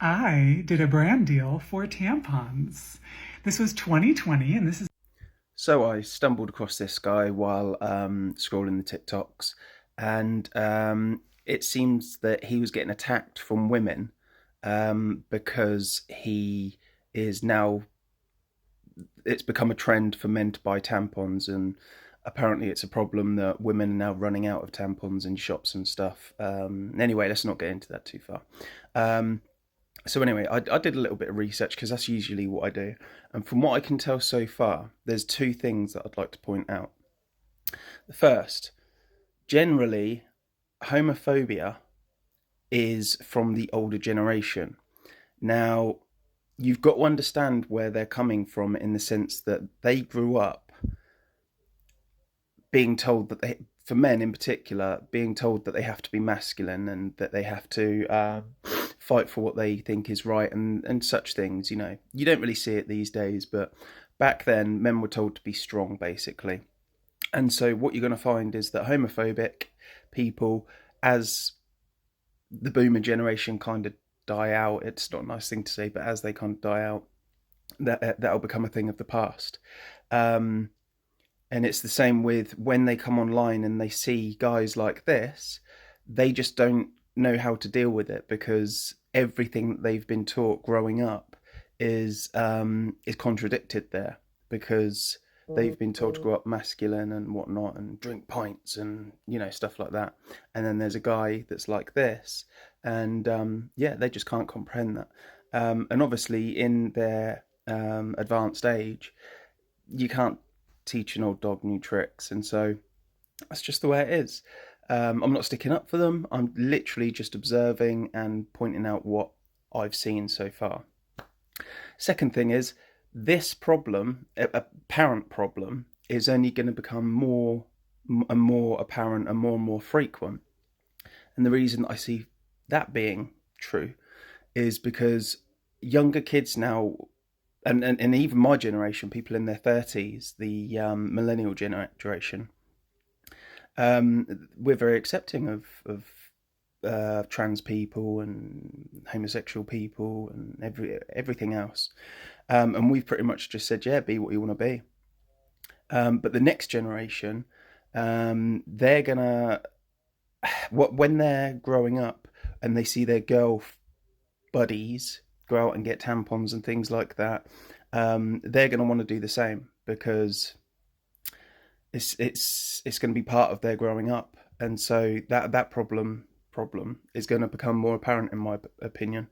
I did a brand deal for tampons. This was 2020, and this is So I stumbled across this guy while scrolling the TikToks, and it seems that he was getting attacked from women because he is now. It's become a trend for men to buy tampons, and apparently it's a problem that women are now running out of tampons in shops and stuff. Anyway, let's not get into that too far. Um, so anyway, I did a little bit of research because that's usually what I do, and from what I can tell so far, there's two things that I'd like to point out. The first, generally, homophobia is from the older generation. Now, you've got to understand where they're coming from in the sense that they grew up being told that they, for men in particular, being told that they have to be masculine and that they have to fight for what they think is right and such things. You don't really see it these days, but back then, men were told to be strong, basically. And so, what you're going to find is that homophobic people, as the boomer generation kind of die out, it's not a nice thing to say, but as they kind of die out, that'll become a thing of the past. Um, and it's the same with when they come online and they see guys like this, they just don't know how to deal with it because everything that they've been taught growing up is contradicted there because they've been told to grow up masculine and whatnot and drink pints and stuff like that. And then there's a guy that's like this, and yeah, they just can't comprehend that. And obviously, in their advanced age, you can't teach an old dog new tricks, and so that's just the way it is. I'm not sticking up for them. I'm literally just observing and pointing out what I've seen so far. Second thing is, this problem, a apparent problem, is only going to become more and more apparent and more frequent. And the reason I see that being true is because younger kids now, and even my generation, people in their 30s, the millennial generation, we're very accepting of trans people and homosexual people and everything else. And we've pretty much just said, yeah, be what you want to be. But the next generation, they're gonna when they're growing up and they see their girl buddies go out and get tampons and things like that, they're gonna want to do the same because it's going to be part of their growing up, and so that problem is going to become more apparent in my opinion.